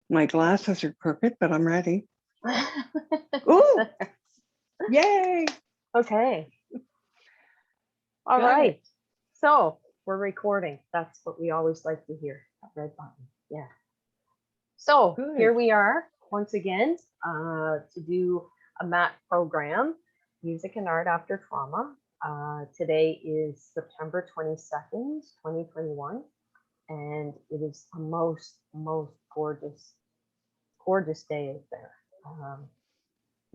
My glasses are crooked, but I'm ready. Ooh, yay. Okay. All Got right. it. So we're recording. That's what we always like to hear. That red button. Yeah. So Good. here we are once again to do a MAAT program, Music and Art After Trauma. Today is September 22nd, 2021, and it is a most gorgeous day out there.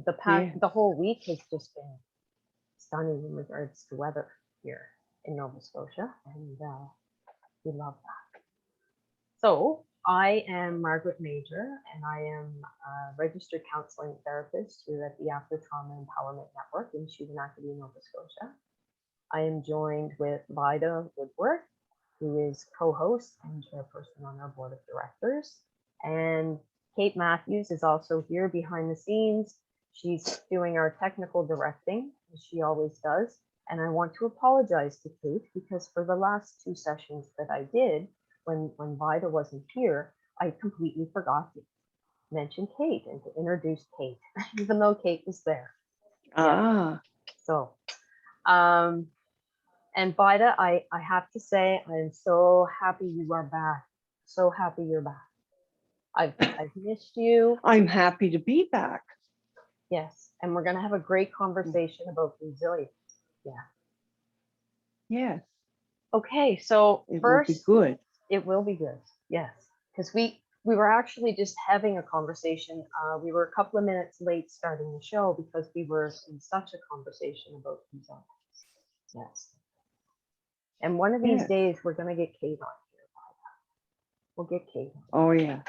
The whole week has just been stunning in regards to weather here in Nova Scotia, and we love that. So I am Margaret Major, and I am a registered counseling therapist here at the After Trauma Empowerment Network in Shubenacadie, Nova Scotia. I am joined with Vida Woodward, who is co-host and chairperson on our board of directors, and Kate Matthews is also here behind the scenes. She's doing our technical directing, as she always does. And I want to apologize to Kate because for the last 2 sessions that I did, when Vida wasn't here, I completely forgot to mention Kate and to introduce Kate, even though Kate was there. Ah. Yeah. So, and Vida, I have to say, I'm so happy you are back. So happy you're back. I've missed you. I'm happy to be back. Yes, and we're going to have a great conversation about resilience. Yeah. Yes. Okay, so first, will be good. It will be good. Yes, because we were actually just having a conversation. We were a couple of minutes late starting the show because we were in such a conversation about resilience. Yes. And one of these days we're going to get Kate on here. We'll get Kate on. Oh yeah.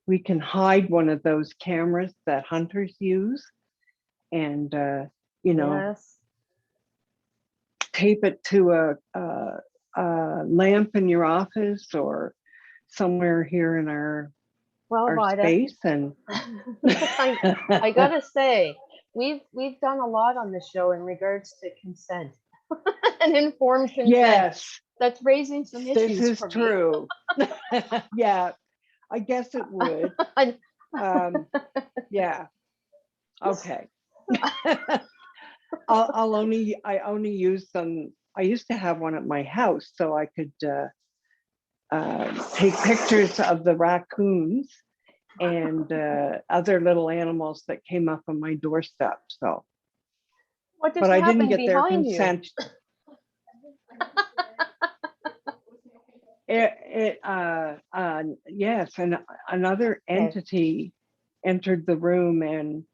We can hide one of those cameras that hunters use and, Yes. tape it to a lamp in your office or somewhere here in our space. And I gotta say, we've done a lot on this show in regards to consent and informed consent. Yes. That's raising some issues. This is true. Yeah. I guess it would. Yeah. Okay. I only use them. I used to have one at my house so I could take pictures of the raccoons and other little animals that came up on my doorstep. So, but I didn't get their consent. Yes, and another entity entered the room and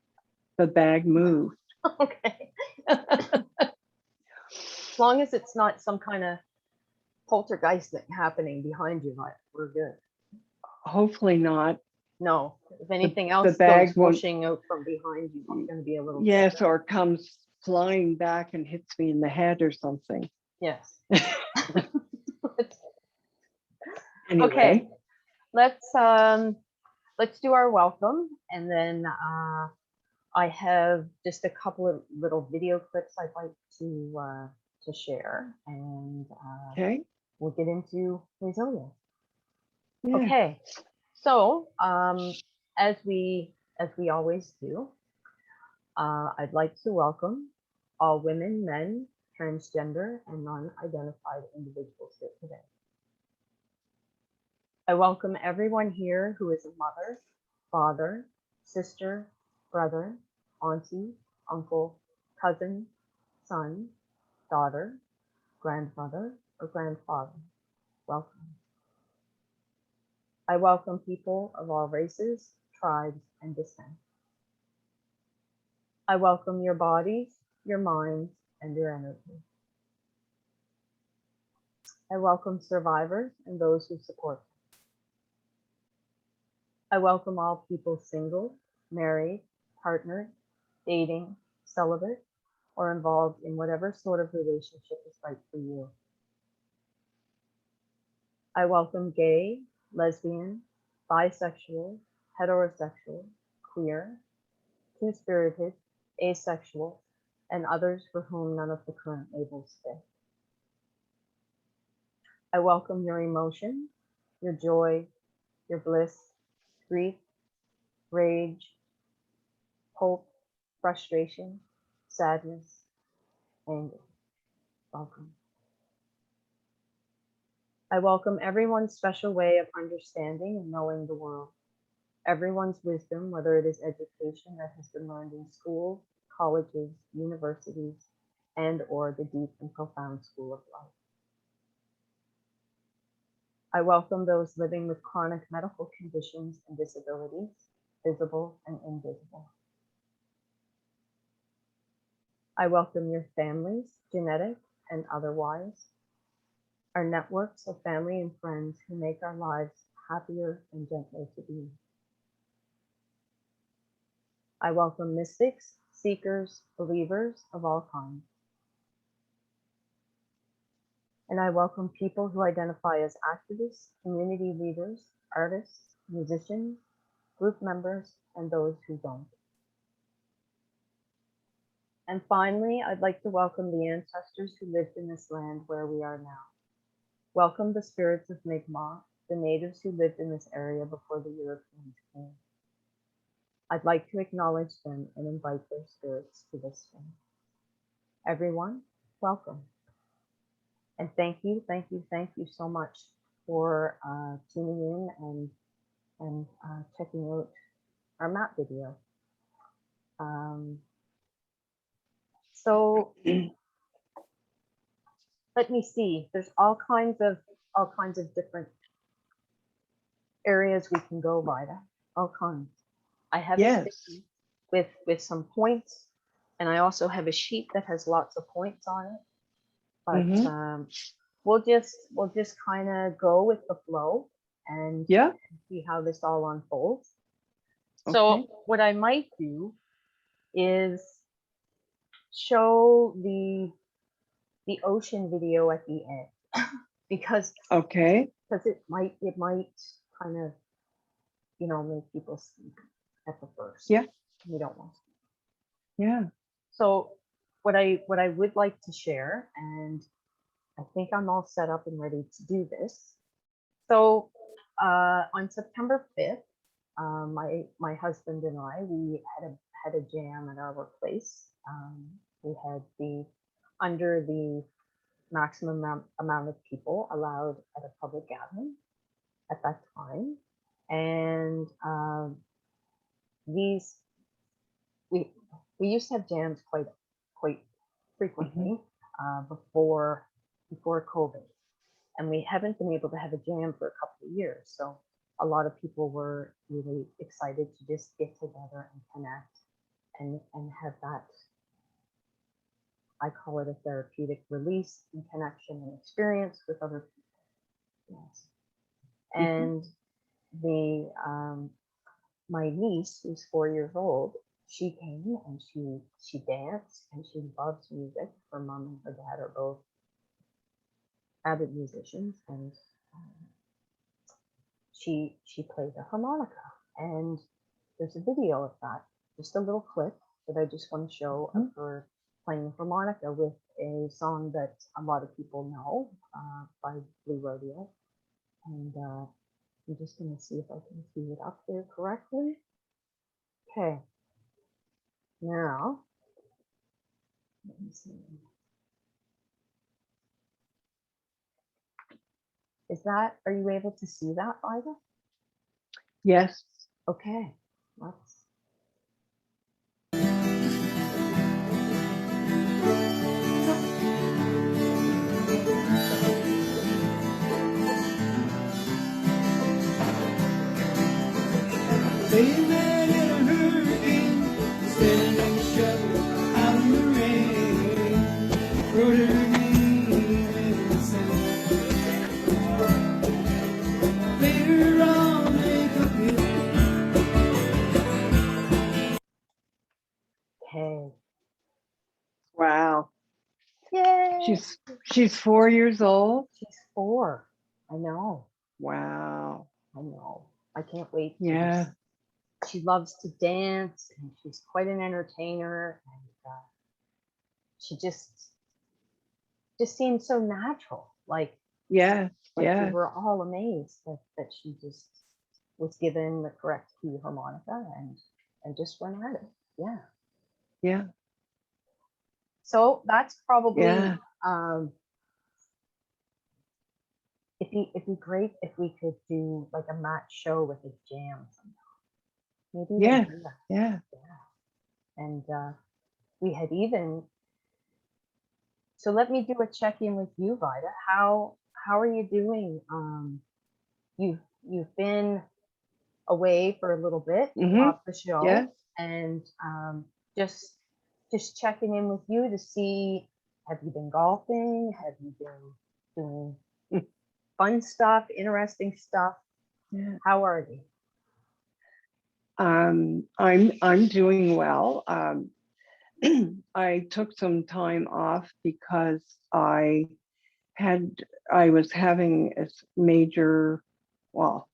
the bag moved. Okay. As long as it's not some kind of poltergeist happening behind you, we're good. Hopefully not. No, if anything else goes pushing out from behind you, it's going to be a little. Yes, or comes flying back and hits me in the head or something. Yes. Anyway. Okay, let's do our welcome, and then I have just a couple of little video clips I'd like to share, and we'll get into resilience. Yeah. Okay, so as we always do, I'd like to welcome all women, men, transgender, and non-identified individuals here today. I welcome everyone here who is a mother, father, sister, brother, auntie, uncle, cousin, son, daughter, grandmother, or grandfather. Welcome. I welcome people of all races, tribes, and descent. I welcome your bodies, your minds, and your energy. I welcome survivors and those who support them. I welcome all people single, married, partnered, dating, celibate, or involved in whatever sort of relationship is right for you. I welcome gay, lesbian, bisexual, heterosexual, queer, two-spirited, asexual, and others for whom none of the current labels fit. I welcome your emotions, your joy, your bliss, grief, rage, hope, frustration, sadness, anger. Welcome. I welcome everyone's special way of understanding and knowing the world. Everyone's wisdom, whether it is education that has been learned in schools, colleges, universities, and or the deep and profound school of life. I welcome those living with chronic medical conditions and disabilities, visible and invisible. I welcome your families, genetic and otherwise, our networks of family and friends who make our lives happier and gentler to be. I welcome mystics, seekers, believers of all kinds. And I welcome people who identify as activists, community leaders, artists, musicians, group members, and those who don't. And finally, I'd like to welcome the ancestors who lived in this land where we are now. Welcome the spirits of Mi'kmaq, the natives who lived in this area before the Europeans came. I'd like to acknowledge them and invite their spirits to this land. Everyone, welcome. And thank you so much for tuning in and checking out our MAAT video. So let me see. There's all kinds of different areas we can go, Vida. All kinds. I have a sticky with some points, and I also have a sheet that has lots of points on it. But we'll just kind of go with the flow and see how this all unfolds. Okay. So what I might do is show the ocean video at the end because it might kind of make people sleep at the first. Yeah, we don't want to. Yeah. So what I would like to share, and I think I'm all set up and ready to do this. So on September 5th, my husband and I, we had a jam at our workplace. We had under the maximum amount of people allowed at a public gathering at that time, and we used to have jams quite frequently before COVID, and we haven't been able to have a jam for a couple of years. So a lot of people were really excited to just get together and connect and have that, I call it a therapeutic release and connection and experience with other people. Yes. And my niece, who's 4 years old, she came and she danced and she loves music. Her mom and her dad are both avid musicians, and she played the harmonica. And there's a video of that, just a little clip that I just want to show of her playing the harmonica with a song that a lot of people know by Blue Rodeo. And I'm just going to see if I can see it up there correctly. Okay. Now, let me see. Are you able to see that, Ida? Yes. Okay. Let's. They met in a hurricane, standing shut out in the rain. Wrote her name in the sand. Later on, they took it. Okay. Wow. Yay. She's 4 years old. She's 4. I know. Wow. I know. I can't wait. Yeah. She loves to dance, and she's quite an entertainer, and she just seems so natural. Like we were all amazed that she just was given the correct key harmonica and just went at it. Yeah. Yeah. So that's probably Yeah. it'd be great if we could do like a MAAT show with a jam sometime. Maybe Yeah. we'll do that. Yeah. And we had even, so let me do a check-in with you, Vida. How are you doing? You've been away for a little bit off the show, Yeah. and just checking in with you to see, have you been golfing? Have you been doing fun stuff, interesting stuff? Yeah. How are you? I'm doing well. I took some time off because I was having a major, well,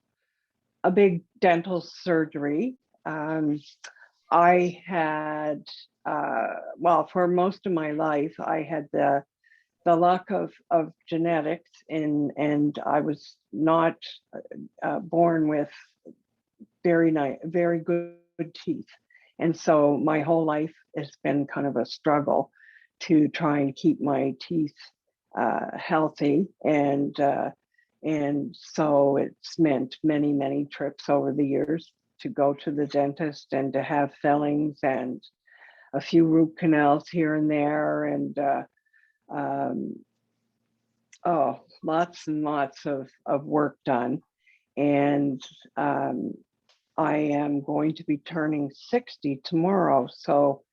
a big dental surgery. I had, well, for most of my life, I had the luck of genetics, and I was not born with very good teeth. And so my whole life has been kind of a struggle to try and keep my teeth healthy. And so it's meant many trips over the years to go to the dentist and to have fillings and a few root canals here and there, and lots and lots of work done. And I am going to be turning 60 tomorrow. So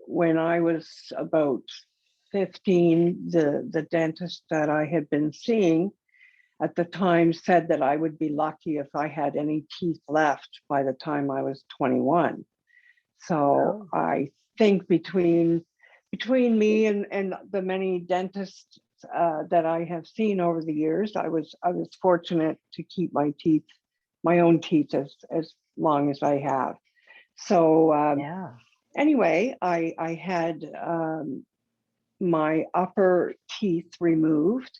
when I was about 15, the dentist that I had been seeing at the time said that I would be lucky if I had any teeth left by the time I was 21. So I think between me and the many dentists that I have seen over the years, I was fortunate to keep my own teeth as long as I have. So anyway, I had my upper teeth removed,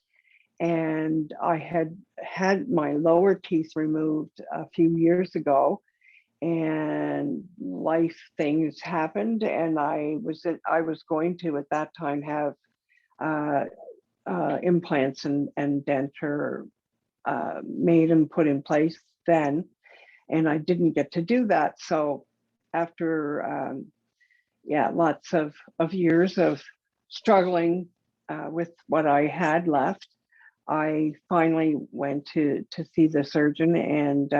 and I had my lower teeth removed a few years ago, and life things happened, and I was going to at that time have implants and denture made and put in place then, and I didn't get to do that. So after lots of years of struggling with what I had left, I finally went to see the surgeon, and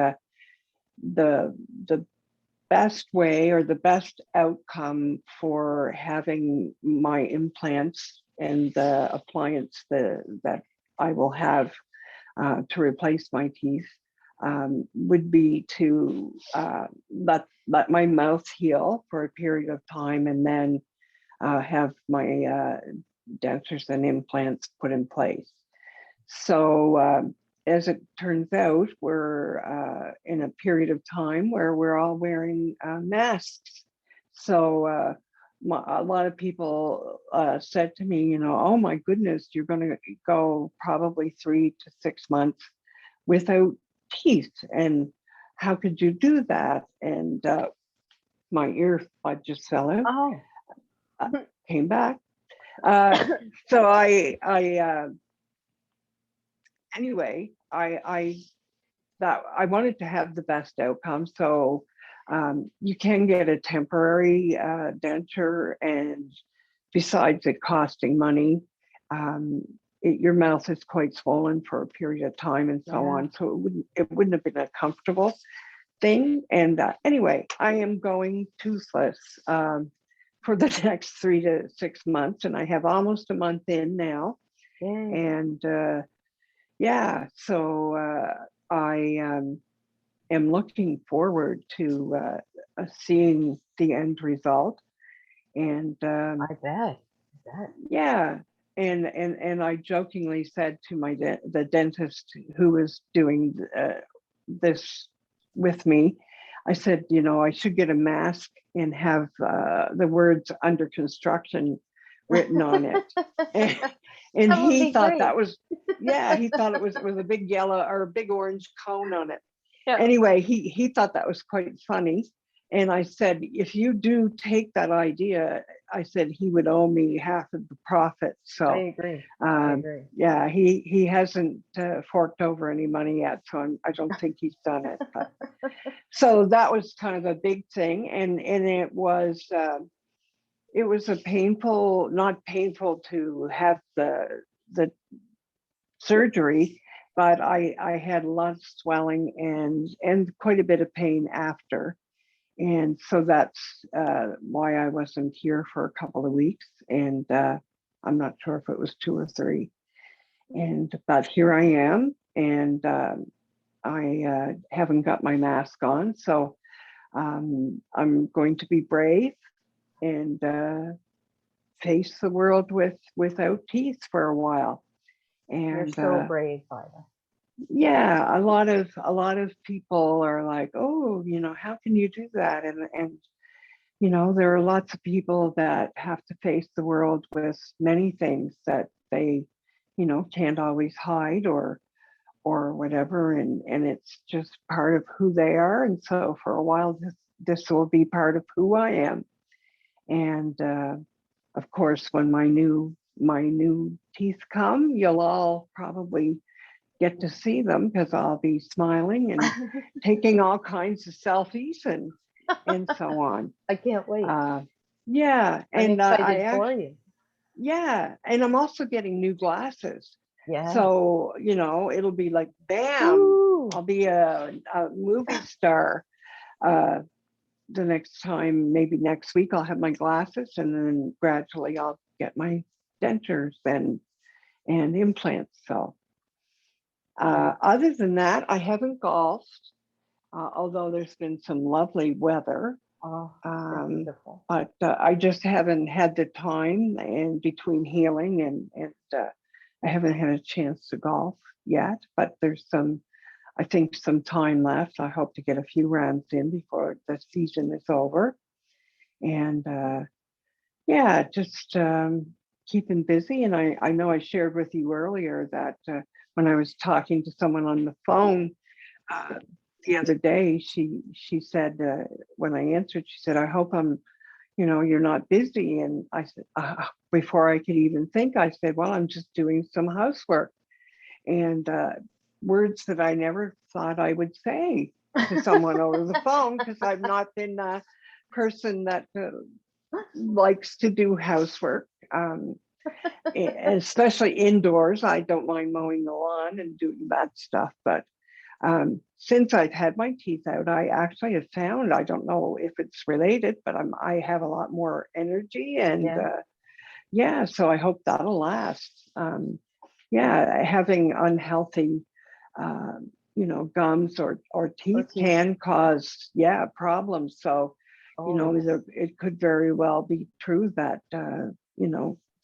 the best way or the best outcome for having my implants and the appliance that I will have to replace my teeth would be to let my mouth heal for a period of time, and then have my dentures and implants put in place. So as it turns out, we're in a period of time where we're all wearing masks. So a lot of people said to me, oh my goodness, you're going to go probably 3 to 6 months without teeth, and how could you do that? And my earbud just fell out. Came back. So anyway, I wanted to have the best outcome. So you can get a temporary denture, and besides it costing money, your mouth is quite swollen for a period of time and so on. So it wouldn't have been a comfortable thing. And anyway, I am going toothless for the next 3 to 6 months, and I have almost a month in now. And so I am looking forward to seeing the end result. And I bet. Yeah. And I jokingly said to the dentist who was doing this with me, I said, I should get a mask and have the words "under construction" written on it. And he thought that was, he thought it was a big yellow or a big orange cone on it. Yeah. Anyway, he thought that was quite funny. And I said, if you do take that idea, I said he would owe me half of the profit. I So agree. I agree. yeah, he hasn't forked over any money yet, so I don't think he's done it. But so that was kind of a big thing, and it was a painful, not painful to have the surgery, but I had a lot of swelling and quite a bit of pain after. And so that's why I wasn't here for a couple of weeks. And I'm not sure if it was 2 or 3. But here I am, and I haven't got my mask on. So I'm going to be brave and face the world without teeth for a while. You're And so brave, Vida. yeah, a lot of people are like, oh, how can you do that? And there are lots of people that have to face the world with many things that they can't always hide or whatever, and it's just part of who they are. And so for a while this will be part of who I am. And of course, when my new teeth come, you'll all probably get to see them, because I'll be smiling and taking all kinds of selfies and so on. I can't wait. Yeah, I'm and excited for you. yeah, and I'm also getting new glasses. Yeah. So it'll be like, bam, Ooh. I'll be a movie star. The next time, maybe next week, I'll have my glasses, and then gradually I'll get my dentures and implants. So other than that, I haven't golfed, although there's been some lovely weather. Oh, that's beautiful. But I just haven't had the time, and between healing and I haven't had a chance to golf yet. But there's I think some time left. I hope to get a few rounds in before the season is over. And yeah, just keeping busy. And I know I shared with you earlier that when I was talking to someone on the phone the other day, she said, when I answered, she said, I hope you're not busy. And I said, before I could even think, I said, well, I'm just doing some housework. And words that I never thought I would say to someone over the phone, because I've not been a person that likes to do housework, especially indoors. I don't mind mowing the lawn and doing that stuff. But since I've had my teeth out, I actually have found, I don't know if it's related, but I have a lot more energy, and yeah, so I hope that'll last. Yeah, having unhealthy gums or teeth can cause problems. So it could very well be true that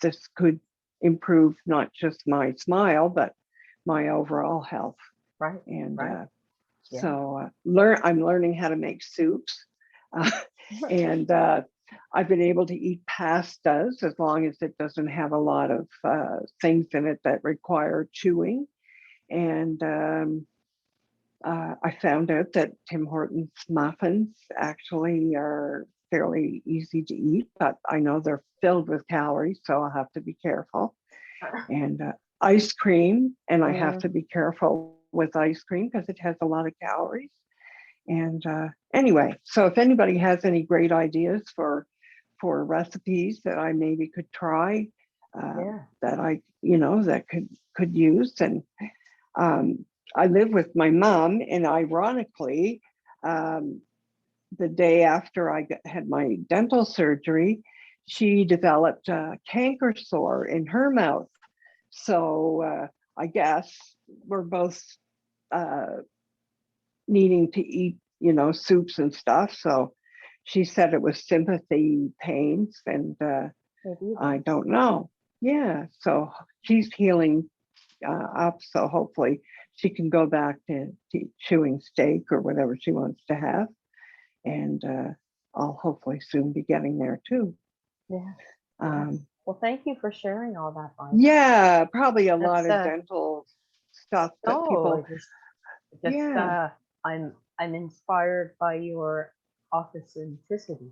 this could improve not just my smile, but my overall health. Right. And right. so I'm learning how to make soups, and I've been able to eat pastas as long as it doesn't have a lot of things in it that require chewing. And I found out that Tim Hortons muffins actually are fairly easy to eat, but I know they're filled with calories, so I'll have to be careful. And ice cream, and I have to be careful with ice cream because it has a lot of calories. And anyway, so if anybody has any great ideas for recipes that I maybe could try, that I that could use. And I live with my mom, and ironically, the day after I had my dental surgery, she developed a canker sore in her mouth. So I guess we're both needing to eat, soups and stuff. So she said it was sympathy pains, and I don't know. Yeah, so she's healing up. So hopefully she can go back to chewing steak or whatever she wants to have. And I'll hopefully soon be getting there too. Yeah. Well, thank you for sharing all that. Yeah, probably a lot of dental stuff that people. Just I'm inspired by your authenticity.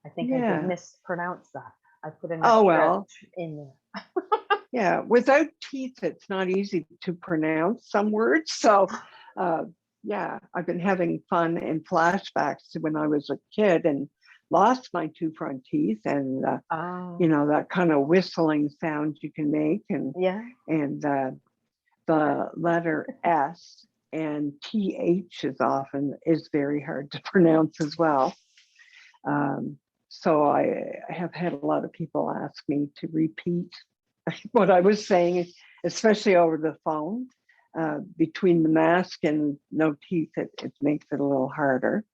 I think I Yeah. did mispronounce that. I put an Oh, extra well. in there. Yeah, without teeth, it's not easy to pronounce some words. So, yeah, I've been having fun and flashbacks to when I was a kid and lost my two front teeth, and Oh, that kind of whistling sound you can make, and yeah. the letter S and TH is very hard to pronounce as well. So I have had a lot of people ask me to repeat what I was saying, especially over the phone. Between the mask and no teeth, it makes it a little harder.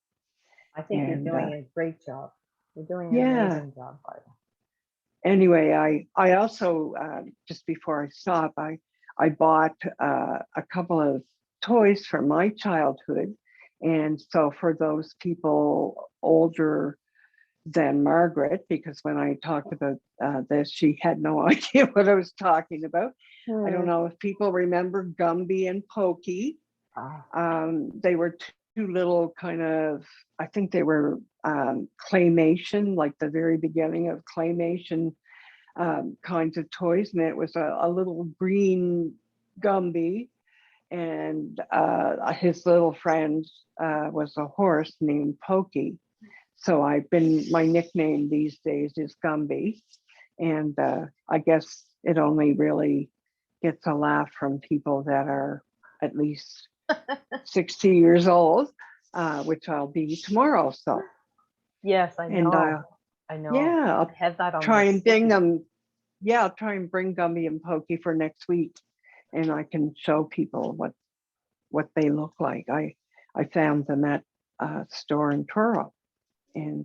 I think And you're doing a great job. You're doing an yeah, amazing job, Barbara. anyway, I also, just before I stop, I bought a couple of toys from my childhood. And so for those people older than Margaret, because when I talked about this, she had no idea what I was talking about. I don't know if people remember Gumby and Pokey. They were two little kind of, I think they were claymation, like the very beginning of claymation kinds of toys. And it was a little green Gumby, and his little friend was a horse named Pokey. So my nickname these days is Gumby. And I guess it only really gets a laugh from people that are at least 60 years old, which I'll be tomorrow. So, Yes, I and know. I know. yeah, I'll I have that on try my and bring sticky. them. Yeah, I'll try and bring Gumby and Pokey for next week, and I can show people what they look like. I found them at a store in Truro, and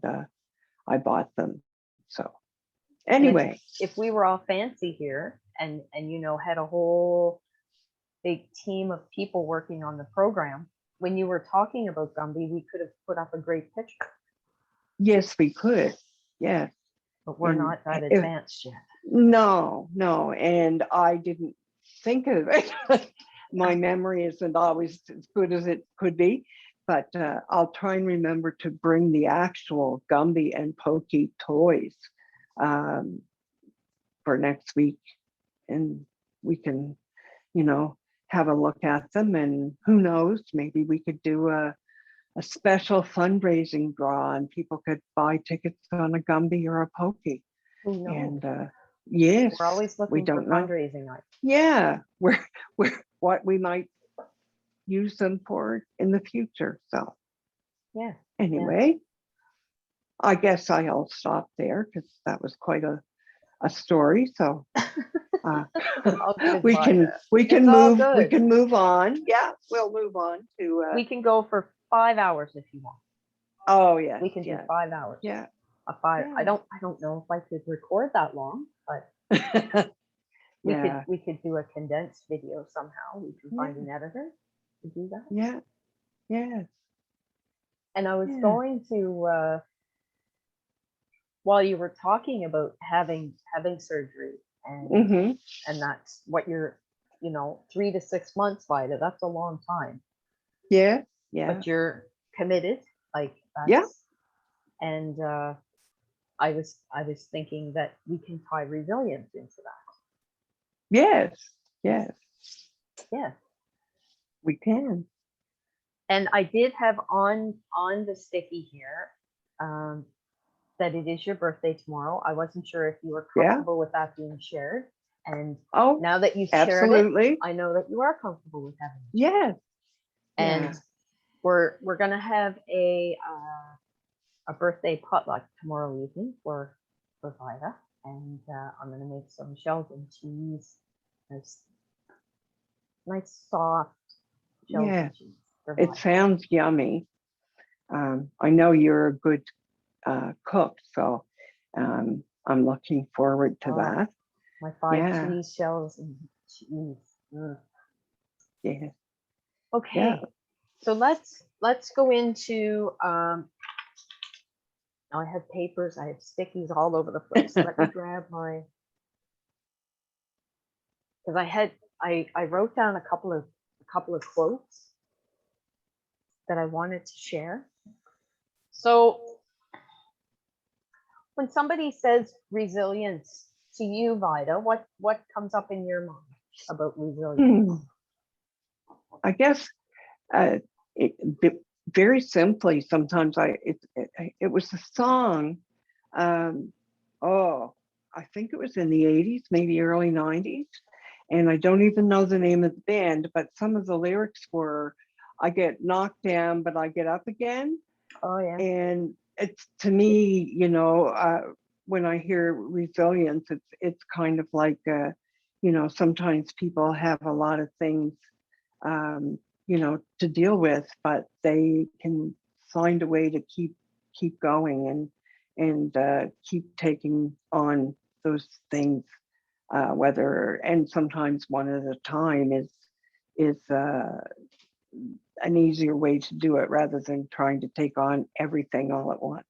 I bought them. So And anyway, if we were all fancy here and had a whole big team of people working on the program, when you were talking about Gumby, we could have put up a great picture. yes, we could. Yes. But we're And not that advanced yet. No, and I didn't think of it. My memory isn't always as good as it could be, but I'll try and remember to bring the actual Gumby and Pokey toys for next week, and we can, have a look at them, and who knows, maybe we could do a special fundraising draw, and people could buy tickets on a Gumby or a Pokey. Who knows? And yes, We're always we looking for don't know. fundraising nights. Yeah, we're what we might use them for in the future. So Yeah. anyway, I guess I'll stop there because that was quite a story. So All good, we can Barbara. we can It's all move we good. can move on. Yeah, we'll move on to. We can go for 5 hours if you want. Oh yeah, We can do 5 hours. Yeah. A 5. Yeah. I don't know if I could record that long, but Yeah. we could do a condensed video somehow. We can find an editor to do that. Yeah. Yes. And I was Yeah. going to while you were talking about having surgery and Mm-hmm. and that's what you're 3 to 6 months, Vida. That's a long time. Yeah. Yeah. But you're committed, like that's, Yeah. And I was thinking that we can tie resilience into that. Yes. Yes. Yeah. We can. And I did have on the sticky here that it is your birthday tomorrow. I wasn't sure if you were comfortable with that being shared. And now that you've shared it, I know that you are comfortable with having it. Yes. And we're gonna have a birthday potluck tomorrow evening for Vida, and I'm gonna make some shells and cheese, nice soft shells and cheese. It sounds yummy. I know you're a good cook, so I'm looking forward to that. My 5 cheese shells and cheese. Yeah. Okay. Yeah. So let's go into now I have papers, I have stickies all over the place. Let me grab my, because I wrote down a couple of quotes that I wanted to share. So when somebody says resilience to you, Vida, what comes up in your mind about resilience? I guess very simply, sometimes it was a song. Oh, I think it was in the 80s, maybe early 90s. And I don't even know the name of the band, but some of the lyrics were, I get knocked down, but I get up again. Oh yeah. And it's, to me, when I hear resilience, it's kind of like, sometimes people have a lot of things, to deal with, but they can find a way to keep going and keep taking on those things, and sometimes one at a time is an easier way to do it rather than trying to take on everything all at once.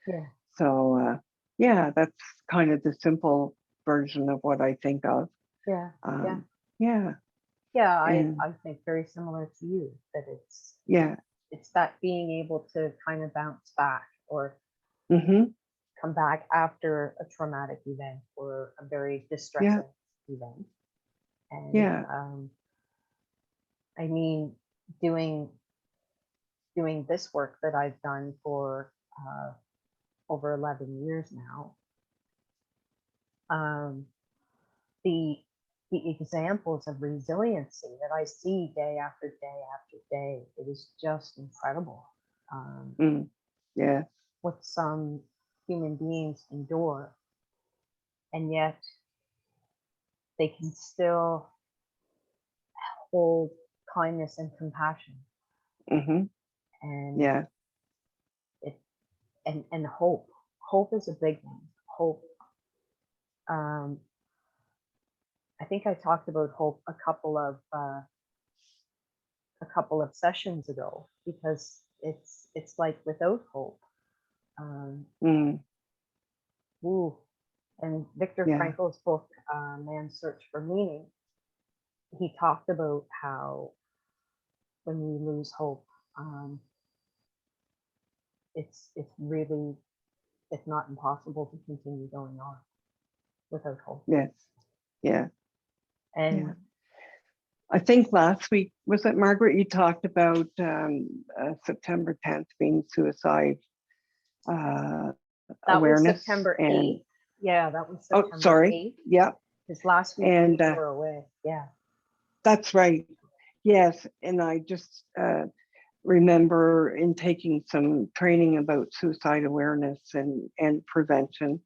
Yeah. So yeah, that's kind of the simple version of what I think of. Yeah. Yeah. Yeah, And I think very similar to you, that yeah. it's that being able to kind of bounce back or Mm-hmm. come back after a traumatic event or a very Yeah. distressing event. And Yeah. I mean, doing this work that I've done for over 11 years now, the examples of resiliency that I see day after day after day, it is just incredible. Yeah. What some human beings endure, and yet they can still hold kindness and compassion, Mm-hmm. and Yeah. it and hope. Hope is a big one. Hope. I think I talked about hope a couple of sessions ago, because it's like without hope. Mm. Ooh. And Viktor Yeah. Frankl's book, Man's Search for Meaning, he talked about how when you lose hope, it's really, it's not impossible to continue going on without hope. Yes. Yeah. And Yeah. I think last week, was it Margaret, you talked about September 10th being suicide that awareness. was September 8th. Yeah, that was Oh, September sorry. 8th. Yeah. Because last week And we were away. Yeah. that's right. Yes. And I just remember in taking some training about suicide awareness and prevention.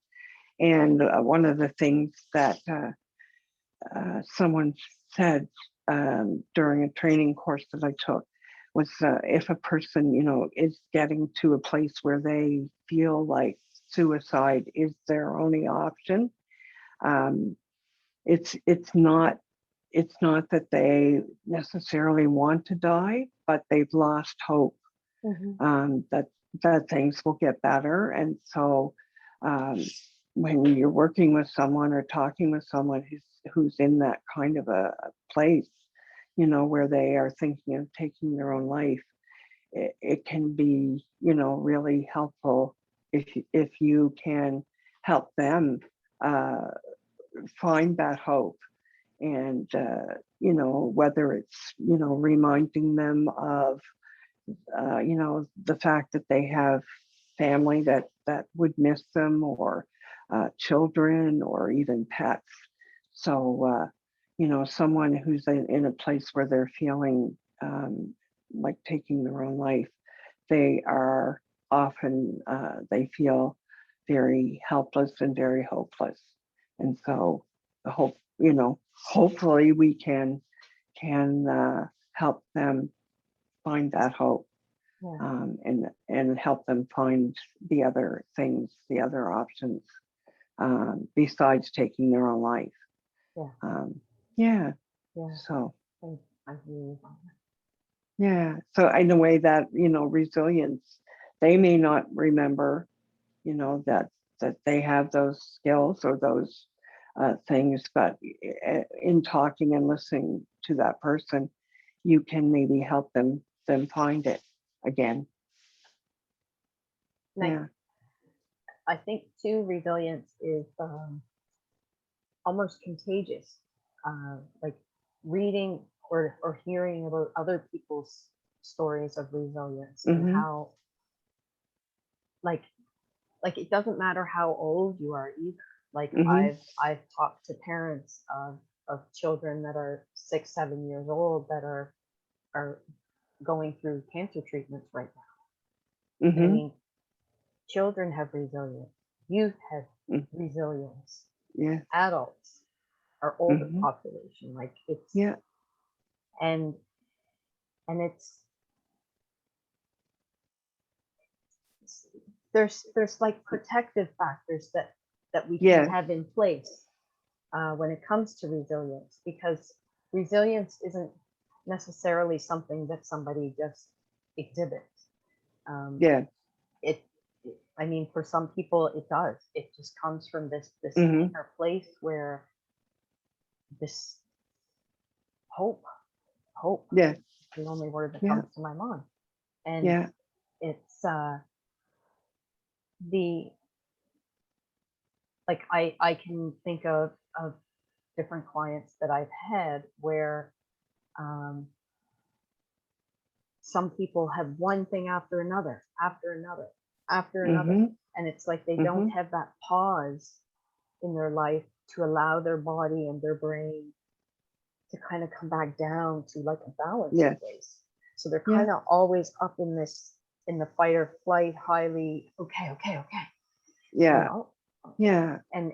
And one of the things that someone said during a training course that I took was if a person, is getting to a place where they feel like suicide is their only option, it's not that they necessarily want to die, but they've lost hope that things will get better. And so when you're working with someone or talking with someone who's in that kind of a place, where they are thinking of taking their own life, it can be, really helpful if you can help them find that hope. And whether it's reminding them of the fact that they have family that would miss them, or children, or even pets. So someone who's in a place where they're feeling like taking their own life, they are often they feel very helpless and very hopeless. And so the hope, hopefully we can help them find that hope. Yeah. And help them find the other things, the other options, besides taking their own life. Yeah. Yeah. Yeah. So I agree with that. yeah. So in a way that, resilience, they may not remember, that they have those skills or those things, but in talking and listening to that person, you can maybe help them find it. again. And Yeah. I think too, resilience is almost contagious. Like reading or hearing about other people's stories of resilience and Mhm. how, like it doesn't matter how old you are either. Like Mhm. I've talked to parents of children that are 6, 7 years old that are going through cancer treatments right now. And I Mhm. mean, children have resilience, youth has Mm. resilience, Yeah. adults, our older Mhm. population, like it's Yeah. and it's there's like protective factors that we can Yeah. have in place when it comes to resilience, because resilience isn't necessarily something that somebody just exhibits. Yeah. It, I mean, for some people it does. It just comes from this Mhm. inner place where this hope, Yeah. is the only word that Yeah. comes to my mind. And Yeah. it's the like I can think of different clients that I've had where some people have one thing after another, after another, after another, Mhm. and it's like they don't Mhm. have that pause in their life to allow their body and their brain to kind of come back down to like a balanced Yeah. place. So they're Yeah. kind of always up in the fight or flight, highly okay, you Yeah. know, Yeah. and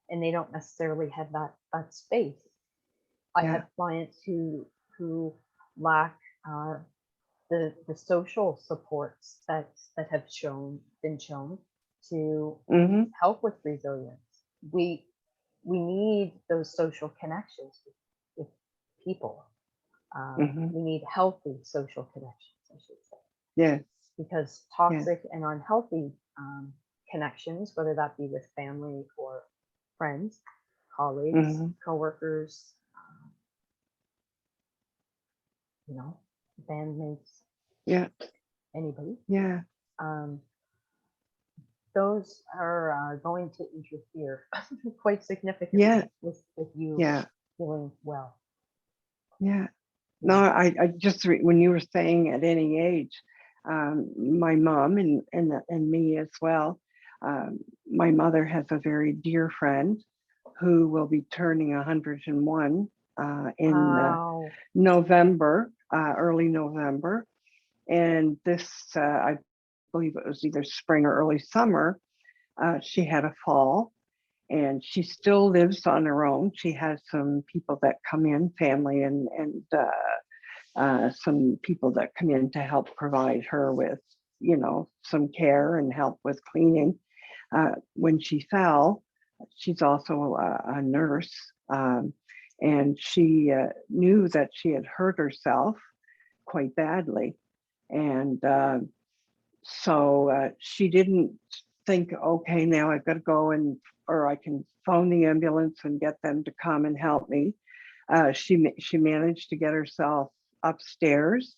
they don't necessarily have that space. I Yeah. have clients who lack the social supports that have been shown to Mhm. help with resilience. We need those social connections with people. Mhm. We need healthy social connections, I should say, Yeah. because Yeah. toxic and unhealthy connections, whether that be with family or friends, colleagues, Mhm. coworkers, you know, bandmates, Yeah. anybody, Yeah. um, those are going to interfere quite significantly Yeah. with you Yeah. feeling well. Yeah. No, Yeah. I just when you were saying at any age, my mom and me as well. My mother has a very dear friend who will be turning 101 in Wow. November, early November, and this I believe it was either spring or early summer. She had a fall, and she still lives on her own. She has some people that come in, family and some people that come in to help provide her with, some care and help with cleaning. When she fell, she's also a nurse, and she knew that she had hurt herself quite badly. And so she didn't think, okay, now I've got to go or I can phone the ambulance and get them to come and help me. She managed to get herself upstairs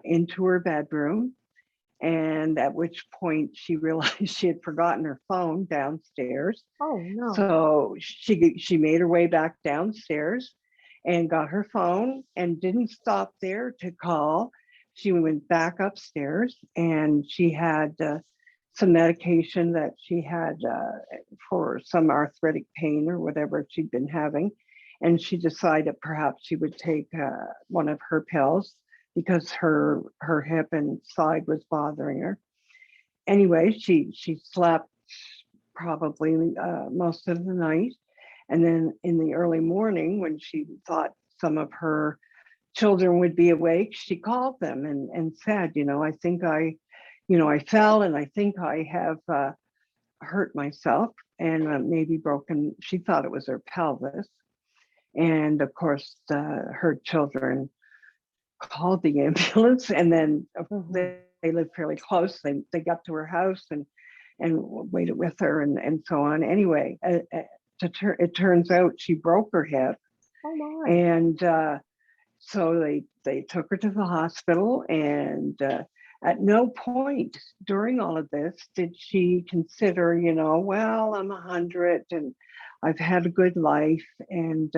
into her bedroom, and at which point she realized she had forgotten her phone downstairs. Oh no. So she made her way back downstairs and got her phone and didn't stop there to call. She went back upstairs and she had some medication that she had for some arthritic pain or whatever she'd been having. And she decided perhaps she would take one of her pills because her hip and side was bothering her. Anyway, she slept probably most of the night, and then in the early morning, when she thought some of her children would be awake, she called them and said, I think I fell and I think I have hurt myself and maybe broken. She thought it was her pelvis, and of course, her children called the ambulance, and then Mhm. they lived fairly close. They got to her house and waited with her and so on. Anyway, it turns out she broke her hip, Oh my. and so they took her to the hospital, and at no point during all of this did she consider, well, I'm 100 and I've had a good life, and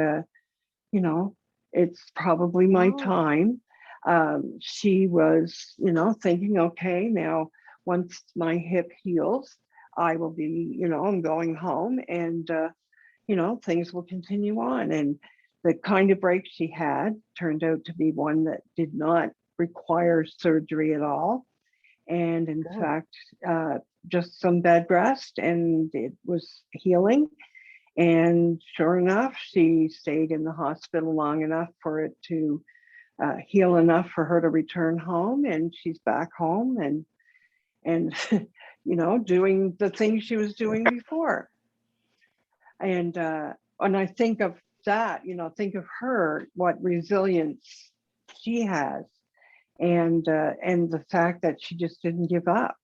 it's probably my Oh. time. She was, thinking, okay, now once my hip heals, I will be, I'm going home, and things will continue on. And the kind of break she had turned out to be one that did not require surgery at all. And in Good. fact, just some bed rest, and it was healing. And sure enough, she stayed in the hospital long enough for it to heal enough for her to return home. And she's back home, and doing the things she was doing before. And I think of that, think of her, what resilience she has, and the fact that she just didn't give up.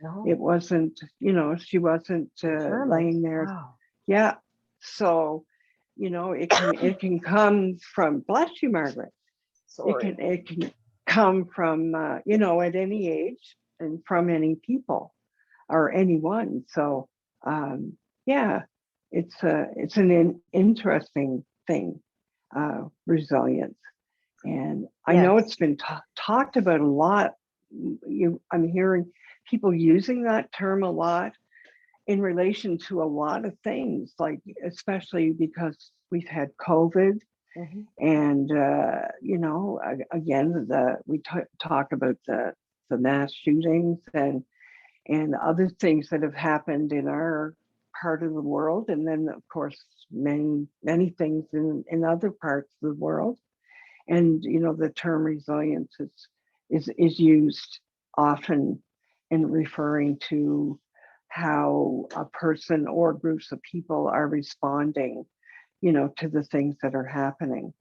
No. It wasn't, she wasn't Determined. laying there. Wow. Yeah. So, it can come from, bless you, Margaret. Sorry. It can come from, at any age and from any people or anyone. So, yeah, it's an interesting thing, resilience. And I know Yes. it's been talked about a lot. I'm hearing people using that term a lot in relation to a lot of things, like especially because we've had COVID, Mhm. and again, we talk about the mass shootings and other things that have happened in our part of the world, and then of course many things in other parts of the world. And the term resilience is used often in referring to how a person or groups of people are responding, to the things that are happening.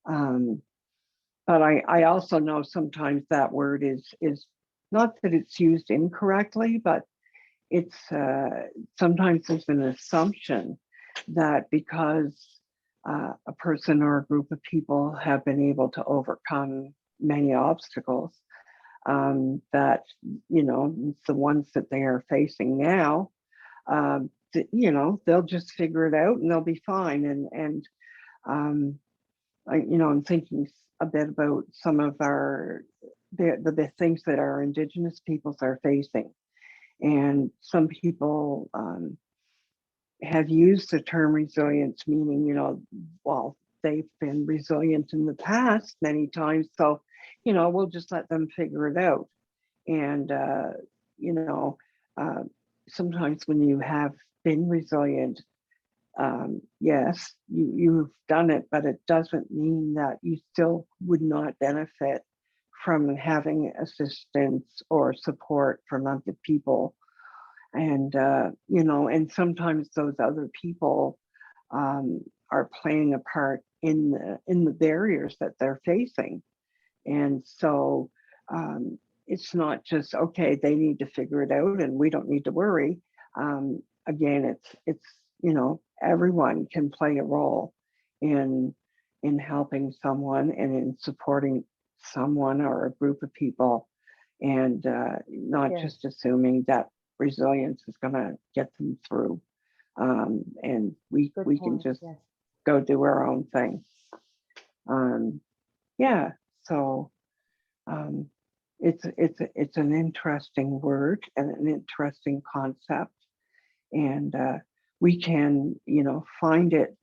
But I also know sometimes that word is not that it's used incorrectly, but it's sometimes there's an assumption that because a person or a group of people have been able to overcome many obstacles, that the ones that they are facing now, they'll just figure it out and they'll be fine. And I'm thinking a bit about some of the things that our Indigenous peoples are facing. And some people have used the term resilience, meaning, well, they've been resilient in the past many times. So, we'll just let them figure it out. And, sometimes when you have been resilient, yes, you've done it, but it doesn't mean that you still would not benefit from having assistance or support from other people. And and sometimes those other people are playing a part in the barriers that they're facing. And so it's not just, okay, they need to figure it out and we don't need to worry. Again, it's everyone can play a role in helping someone and in supporting someone or a group of people, and not Yes. just assuming that resilience is going to get them through, and we Good can point. just Yes. go do our own thing. Yeah, so it's an interesting word and an interesting concept, and we can find it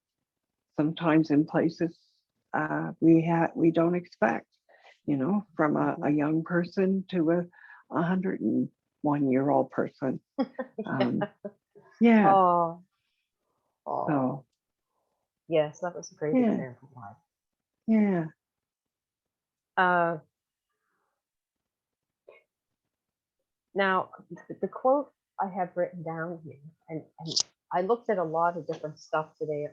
sometimes in places we don't expect, from a young person to a 101-year-old person. Yeah. Oh. So Yes, that was a great yeah, example. Mark. yeah. Now, the quote I have written down here, and I looked at a lot of different stuff today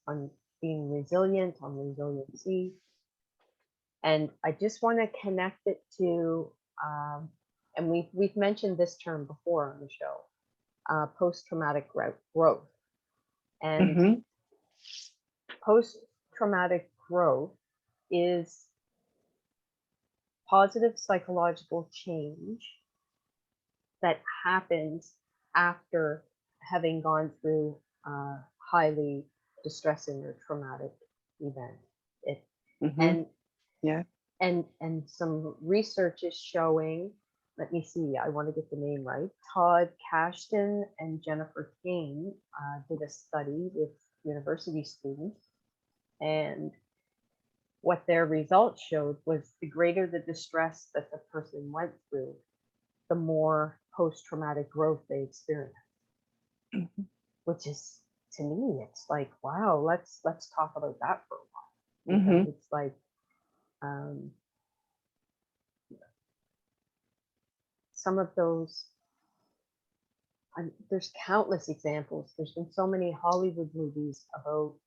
on being resilient, on resiliency, and I just want to connect it to, and we've mentioned this term before on the show, post-traumatic growth, and Mhm. post-traumatic growth is positive psychological change that happens after having gone through a highly distressing or traumatic event. It Mhm. and Yeah. and some research is showing, let me see, I want to get the name right. Todd Cashton and Jennifer Kane did a study with university students, and what their results showed was the greater the distress that the person went through, the more post-traumatic growth they experienced. Mhm. Which is, to me, it's like, wow, let's talk about that for a while, because Mhm. it's like some of those, there's countless examples. There's been so many Hollywood movies about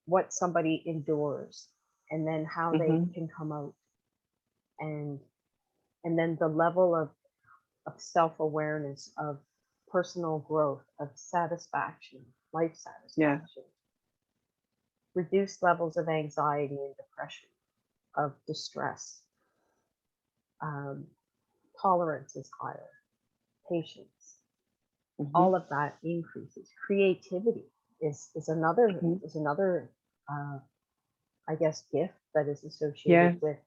what somebody endures and then how they Mhm. can come out, and then the level of self-awareness, of personal growth, of satisfaction, life Yeah. satisfaction, reduced levels of anxiety and depression, of distress, tolerance is higher, patience, all Mhm. of that increases. Creativity is another Mhm. uh, I guess gift that is Yeah. associated with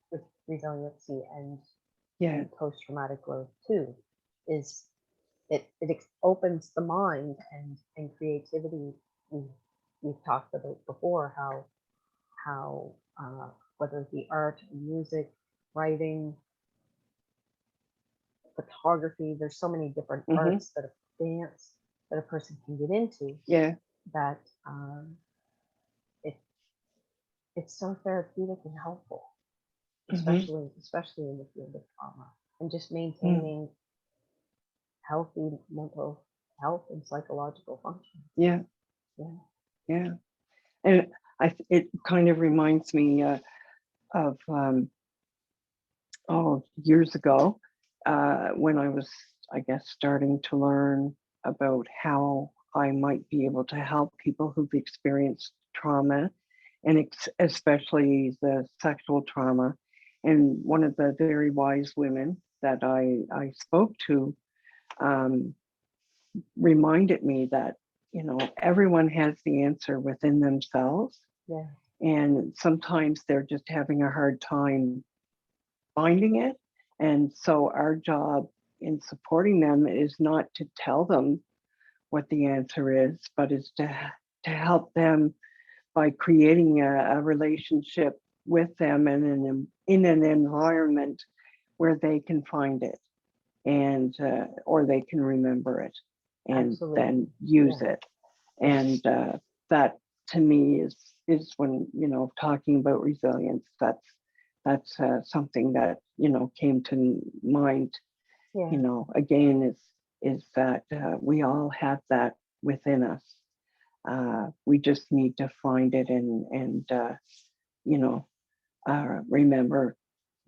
resiliency and Yeah. post-traumatic growth too, is it opens the mind, and creativity. We've talked about before how whether it be art, music, writing, photography, there's so many different Mhm. arts, that a dance that a person can get into, Yeah. that it it's so therapeutic and helpful, Mhm. especially in the field of trauma, and just Mm. maintaining healthy mental health and psychological function. Yeah. Yeah. Yeah. And it kind of reminds me of years ago when I was, I guess, starting to learn about how I might be able to help people who've experienced trauma, and especially the sexual trauma. And one of the very wise women that I spoke to um, reminded me that, everyone has the answer within themselves. Yeah. And sometimes they're just having a hard time finding it. And so our job in supporting them is not to tell them what the answer is, but is to help them by creating a relationship with them and in an environment where they can find it, and or they can remember it and Absolutely. then use Yeah. it. And that to me is when, talking about resilience, that's something that, came to mind, Yeah. again, is that we all have that within us. We just need to find it and you know remember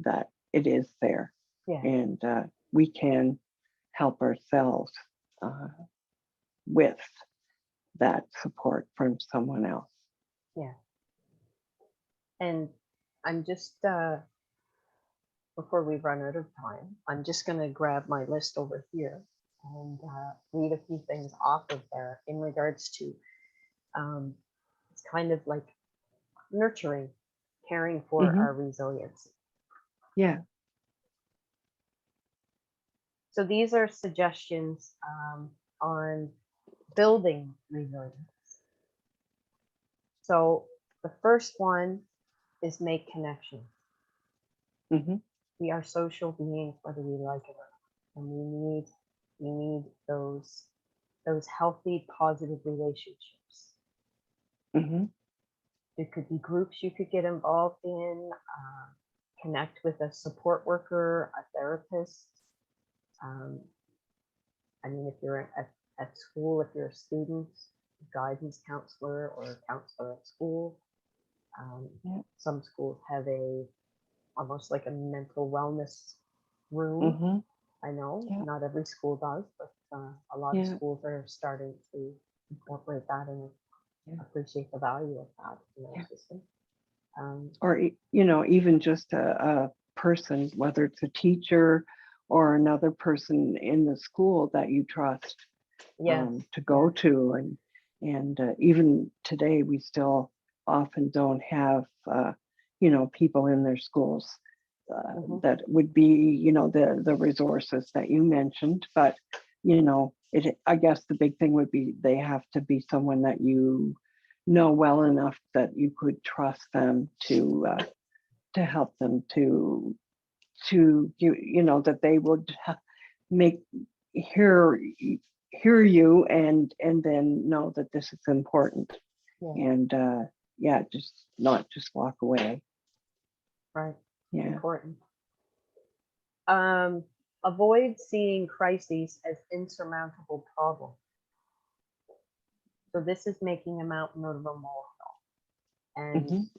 that it is there, Yeah. and we can help ourselves uh, with that support from someone else. Yeah. And I'm just before we run out of time, I'm just going to grab my list over here and read a few things off of there in regards to it's kind of like nurturing, caring for Hmm. our resilience. Yeah. So these are suggestions on building resilience. So the first one is make connection. Hmm. We are social beings, whether we like it or not, and we need those healthy, positive relationships. Hmm. There could be groups you could get involved in, connect with a support worker, a therapist. Um, I mean, if you're at school, if you're a student, a guidance counselor or a counselor at school. Yeah. Some schools have almost like a mental wellness room. Hmm. I know Yeah. not every school does, but a lot of Yeah. schools are starting to incorporate that and Yeah. appreciate the value of that in their Yeah. system. Or even just person, whether it's a teacher or another person in the school that you trust Yes. to go to. And even today, we still often don't have, people in their schools that would be, the resources that you mentioned. But, I guess the big thing would be they have to be someone that you know well enough that you could trust them to help them to that they would make hear you and then know that this is important, Yeah. and just not just walk away. Right. Yeah. Important. Avoid seeing crises as insurmountable problems. So this is making a mountain out of a molehill. And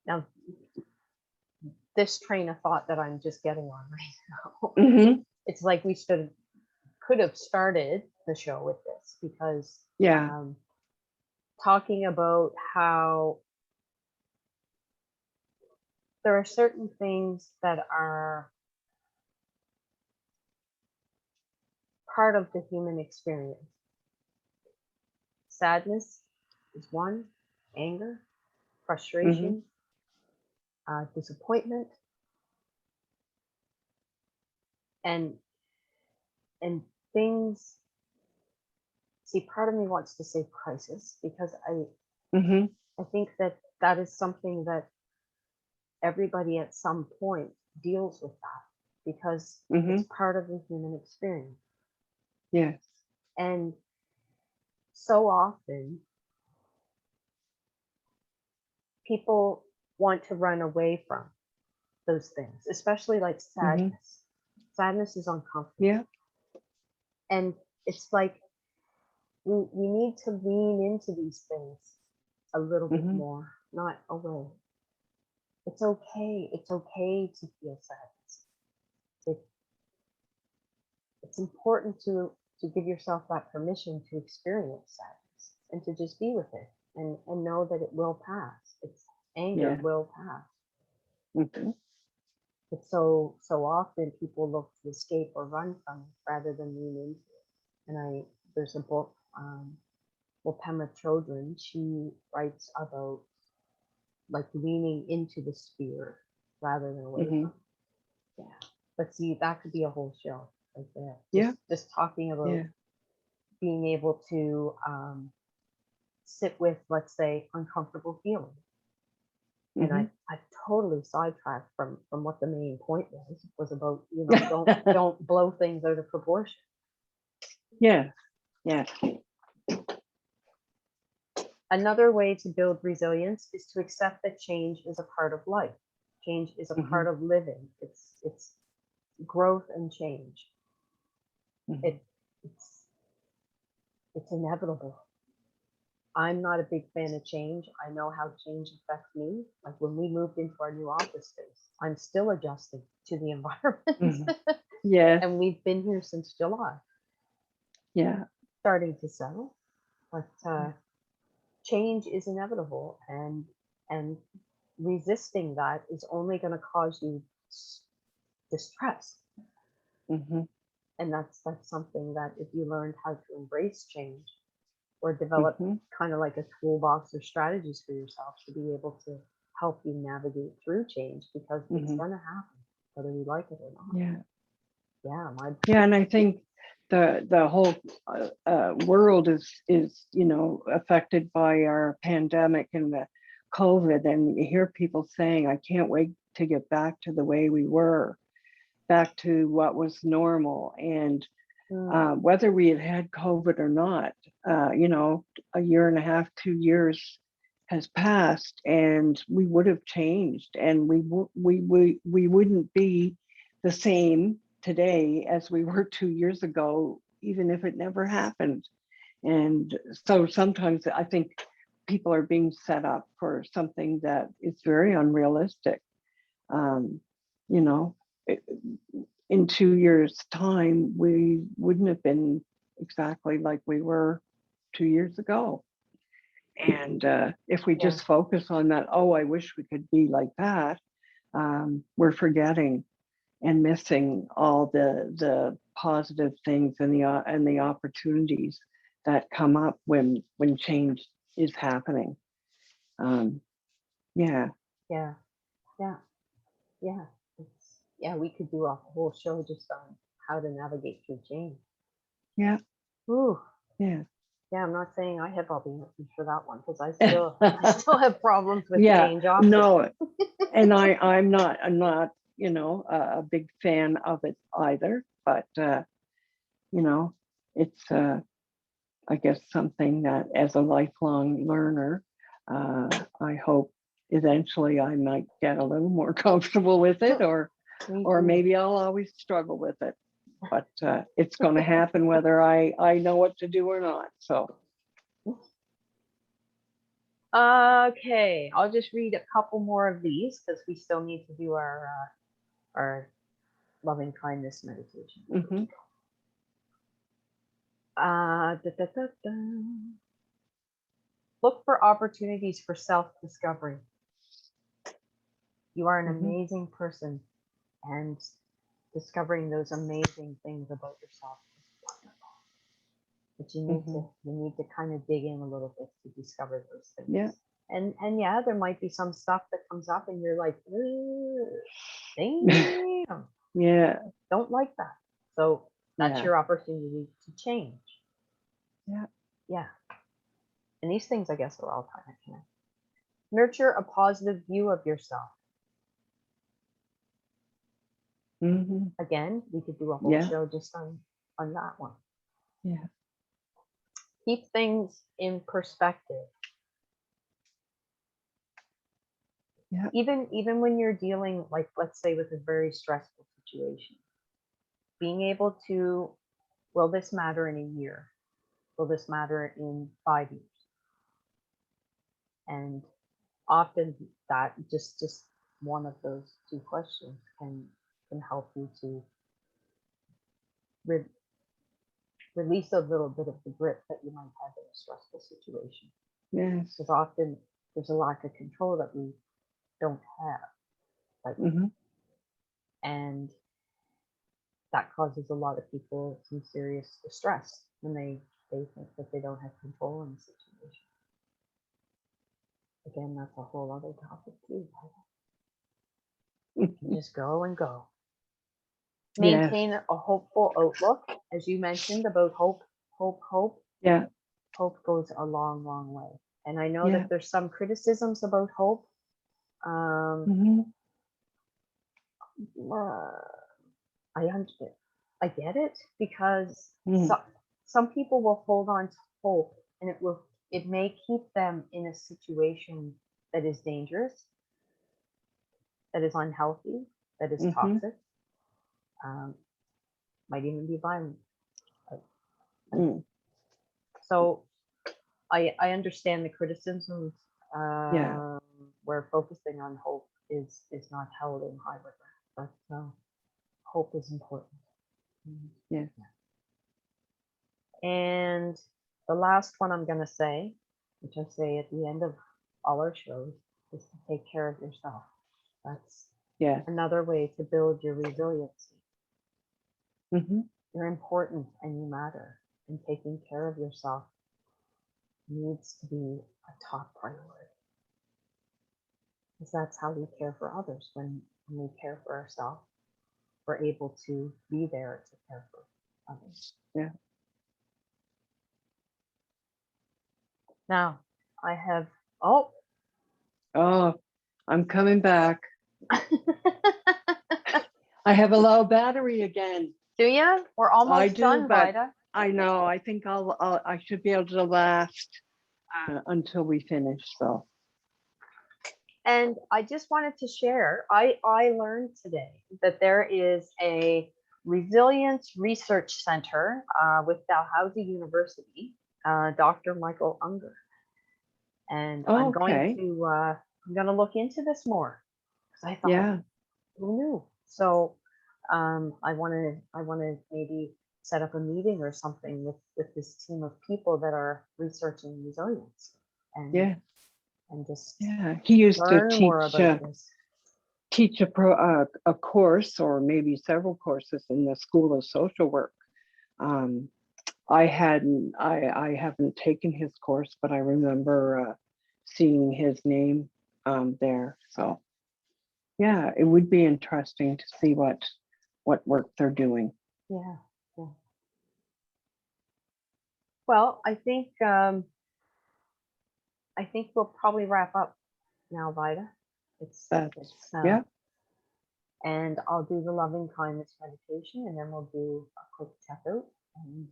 now this train of thought that I'm just getting on right now, it's like we could have started the show with this, because talking about how there are certain things that are part of the human experience. Sadness is one, anger, frustration, disappointment, and things. See, part of me wants to say crisis, because I think that is something that everybody at some point deals with, that because it's part of the human experience. Yes. And so often people want to run away from those things, especially like sadness. Sadness is uncomfortable. Yeah. And it's like we need to lean into these things a little bit more, not away. It's okay. It's okay to feel sadness. It's important to give yourself that permission to experience sadness and to just be with it and know that it will pass. It's anger will pass. But so often people look to escape or run from it rather than lean into it. And there's a book, Pema Chodron, she writes about like leaning into the sphere rather than away from it. Yeah. But see, that could be a whole show right there. Just talking about being able to sit with, let's say, uncomfortable feelings. And I totally sidetracked from what the main point was about, don't blow things out of proportion. Yeah. Another way to build resilience is to accept that change is a part of life. Change is a part of living. It's growth and change. It's inevitable. I'm not a big fan of change. I know how change affects me. Like when we moved into our new office space, I'm still adjusting to the environment. And we've been here since July. Starting to settle. But change is inevitable, and resisting that is only going to cause you distress. And that's something that if you learned how to embrace change or develop kind of like a toolbox or strategies for yourself to be able to help you navigate through change, because it's going to happen whether you like it or not. And I think the whole world is affected by our pandemic and the COVID, and you hear people saying, I can't wait to get back to the way we were, back to what was normal. And whether we had COVID or not, a year and a half, 2 years has passed, and we would have changed, and we wouldn't be the same today as we were 2 years ago, even if it never happened. And so sometimes I think people are being set up for something that is very unrealistic. In 2 years' time, we wouldn't have been exactly like we were 2 years ago. And if we Yeah. just focus on that, oh, I wish we could be like that, we're forgetting and missing all the positive things and the opportunities that come up when change is happening. Yeah, Yeah. Yeah. Yeah. Yeah, we could do a whole show just on how to navigate through change. yeah, Ooh. yeah. Yeah, I'm not saying I have all the answers for that one because I still have problems with Yeah, change often. no, and I'm not a big fan of it either, but it's I guess something that as a lifelong learner, I hope eventually I might get a little more comfortable with it, or Me too. maybe I'll always struggle with it, but it's going to happen whether I know what to do or not. So Okay, I'll just read a couple more of these because we still need to do our loving kindness meditation. mhm, Da, da, da, da. Look for opportunities for self-discovery. You are an Mhm. amazing person, and discovering those amazing things about yourself is wonderful. But you need to kind of dig in a little bit to discover those things. Yeah. And yeah, there might be some stuff that comes up and you're like, damn, Yeah, don't like that. So that's Yeah. your opportunity to change. Yeah. Yeah. And these things, I guess, are all kind of connected. Nurture a positive view of yourself. mhm, Again, we could do a whole Yeah. show just on that one. Yeah. Keep things in perspective. Yeah. Even when you're dealing, like, let's say, with a very stressful situation, being able to, will this matter in a year? Will this matter in 5 years? And often that just one of those two questions can help you to release a little bit of the grip that you might have in a stressful situation. Yes. Because often there's a lack of control that we don't have, like, Mhm. and that causes a lot of people some serious distress when they think that they don't have control in the situation. Again, that's a whole other topic too. You can just go and go. Yes. Maintain a hopeful outlook, as you mentioned about hope. Yeah. Hope goes a long, long way. And I know Yeah. that there's some criticisms about hope. Mhm. I get it, because Mhm. some people will hold on to hope, and it may keep them in a situation that is dangerous, that is unhealthy, that is Mhm. toxic, might even be violent. Mm. So I understand the criticisms Yeah. where focusing on hope is not held in high regard, but hope is important. Yeah. And the last one I'm going to say, which I say at the end of all our shows, is to take care of yourself. That's Yeah. another way to build your resiliency. Mhm. You're important and you matter, and taking care of yourself needs to be a top priority. Because that's how we care for others. When we care for ourselves, we're able to be there to care for others. Yeah. Now, I have, oh, Oh, I'm coming back. I have a low battery again. do you? We're almost I do, done, but Vida. I know. I think I should be able to last until we finish. So. And I just wanted to share, I learned today that there is a resilience research center with Dalhousie University, Dr. Michael Unger. And I'm Okay. going to look into this more, because I thought, Yeah. who knew? So I want to maybe set up a meeting or something with this team of people that are researching resilience. and Yeah. and just Yeah. He used to learn more about this. teach a course or maybe several courses in the School of Social Work. I haven't taken his course, but I remember seeing his name there. So yeah, it would be interesting to see what work they're doing. Yeah. Yeah. Well, I think we'll probably wrap up now, Vida. It's Yeah. and I'll do the loving kindness meditation, and then we'll do a quick checkout, and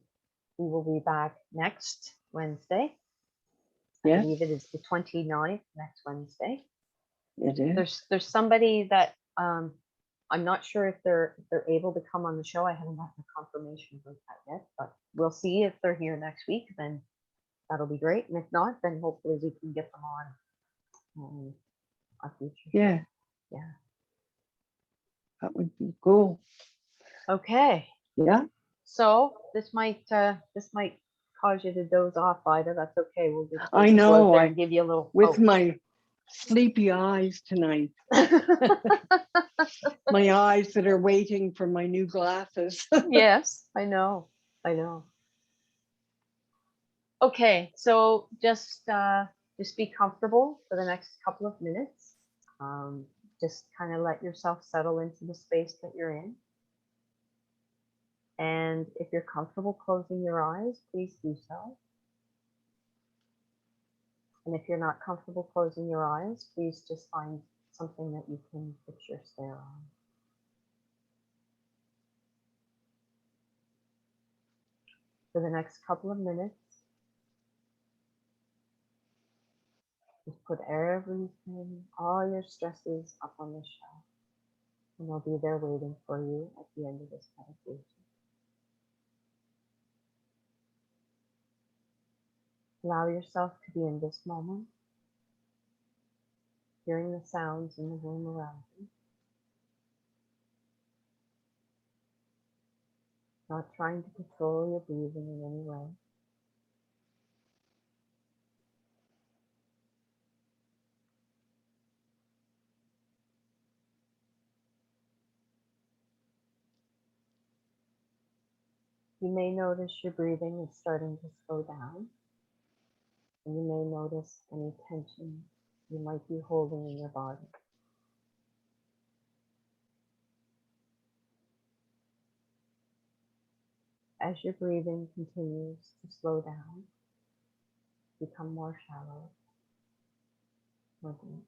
we will be back next Wednesday. I Yes, believe it is the 29th, next Wednesday. it is. There's somebody that I'm not sure if they're able to come on the show. I haven't gotten a confirmation about that yet, but we'll see if they're here next week. Then that'll be great, and if not, then hopefully we can get them on a future show. Yeah, Yeah. that would be cool. Okay. Yeah. So this might cause you to doze off, Vida. That's okay. We'll just I go know. out there and give you a little With poke. my sleepy eyes tonight, my eyes that are waiting for my new glasses. Yes, I know. I know. Okay, so just be comfortable for the next couple of minutes. Just kind of let yourself settle into the space that you're in. And if you're comfortable closing your eyes, please do so. And if you're not comfortable closing your eyes, please just find something that you can fix your stare on. For the next couple of minutes, just put everything, all your stresses up on the shelf, and they'll be there waiting for you at the end of this meditation. Allow yourself to be in this moment, hearing the sounds in the room around you, not trying to control your breathing in any way. You may notice your breathing is starting to slow down, and you may notice any tension you might be holding in your body. As your breathing continues to slow down, become more shallow, more deep.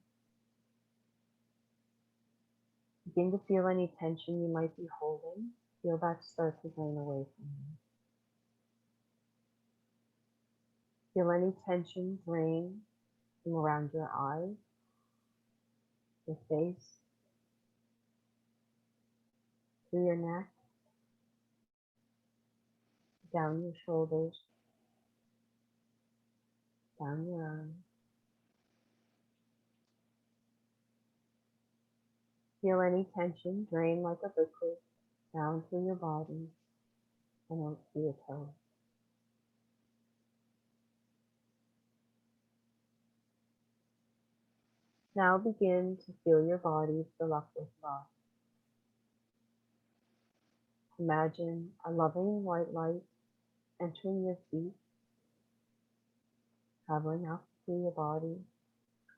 Begin to feel any tension you might be holding. Feel that start to drain away from you. Feel any tension drain from around your eyes, your face, through your neck, down your shoulders, down your arms. Feel any tension drain like a liquid down through your body and out through your toes. Now begin to feel your body fill up with love. Imagine a loving white light entering your feet, traveling up through your body,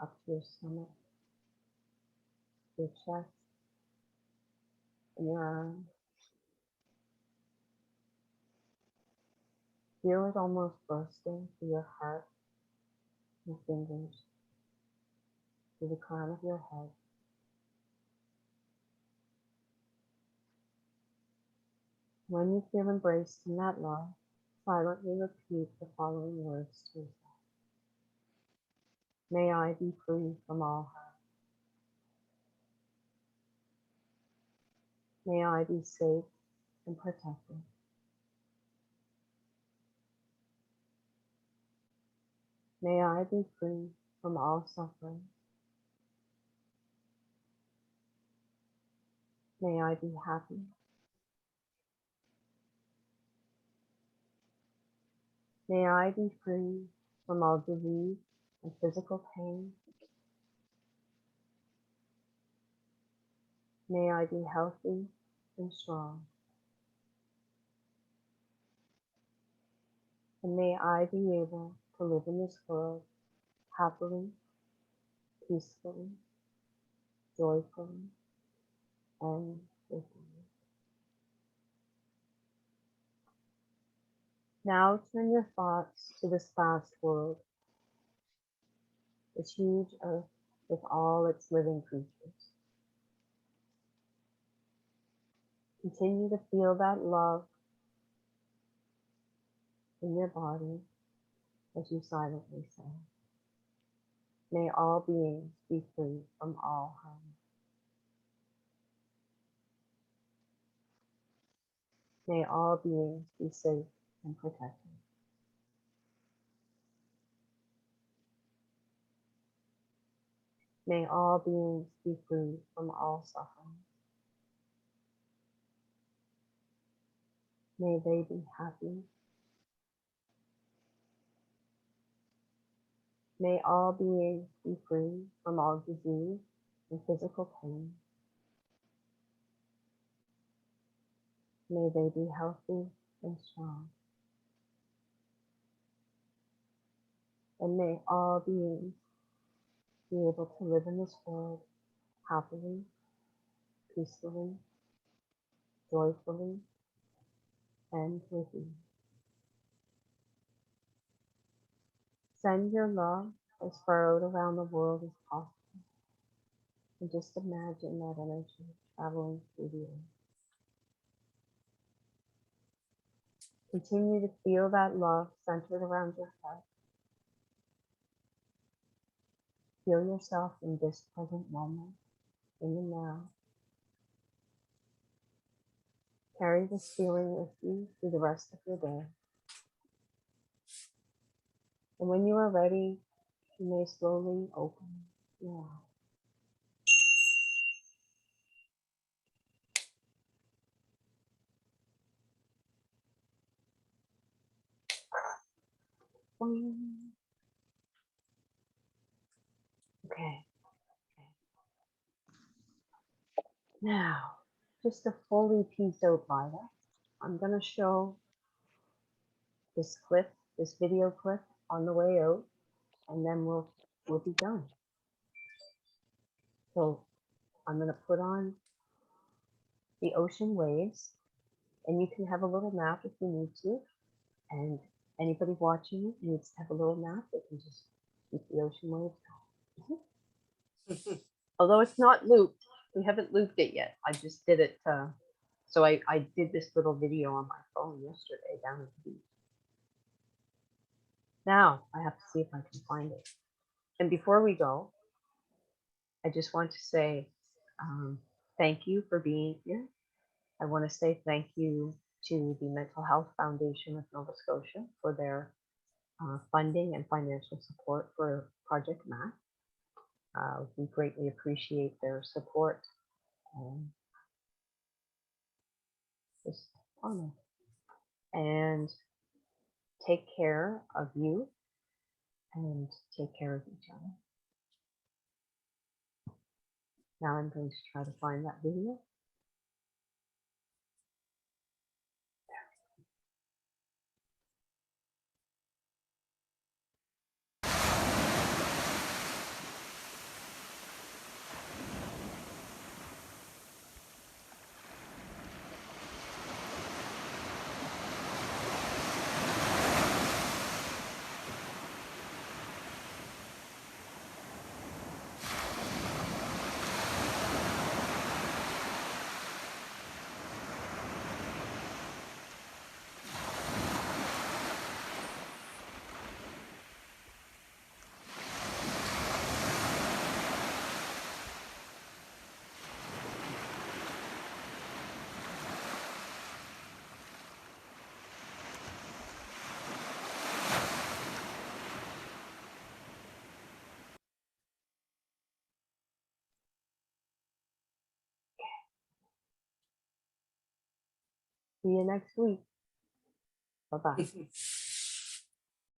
up to your stomach, your chest, and your arms. Feel it almost bursting through your heart, your fingers, through the crown of your head. When you feel embraced in that love, silently repeat the following words to yourself. May I be free from all harm. May I be safe and protected. May I be free from all suffering. May I be happy. May I be free from all disease and physical pain. May I be healthy and strong. And may I be able to live in this world happily, peacefully, joyfully, and with you. Now turn your thoughts to this vast world, this huge earth with all its living creatures. Continue to feel that love in your body as you silently say, may all beings be free from all harm. May all beings be safe and protected. May all beings be free from all suffering. May they be happy. May all beings be free from all disease and physical pain. May they be healthy and strong. And may all beings be able to live in this world happily, peacefully, joyfully, and with ease. Send your love as far out around the world as possible. And just imagine that energy traveling through the air. Continue to feel that love centered around your heart. Feel yourself in this present moment, in the now. Carry this feeling with you through the rest of your day. And when you are ready, you may slowly open your eyes. Boing. Okay. Now, just to fully piece out Violet, I'm going to show this clip, this video clip on the way out, and then we'll be done. So I'm going to put on the ocean waves, and you can have a little nap if you need to. And anybody watching it needs to have a little nap, they can just keep the ocean waves going. Although it's not looped, we haven't looped it yet. I just did it. So I did this little video on my phone yesterday down at the beach. Now I have to see if I can find it. And before we go, I just want to say thank you for being here. I want to say thank you to the Mental Health Foundation of Nova Scotia for their funding and financial support for Project MAAT. We greatly appreciate their support. Just honor. And take care of you and take care of each other. Now I'm going to try to find that video. See you next week. Bye-bye.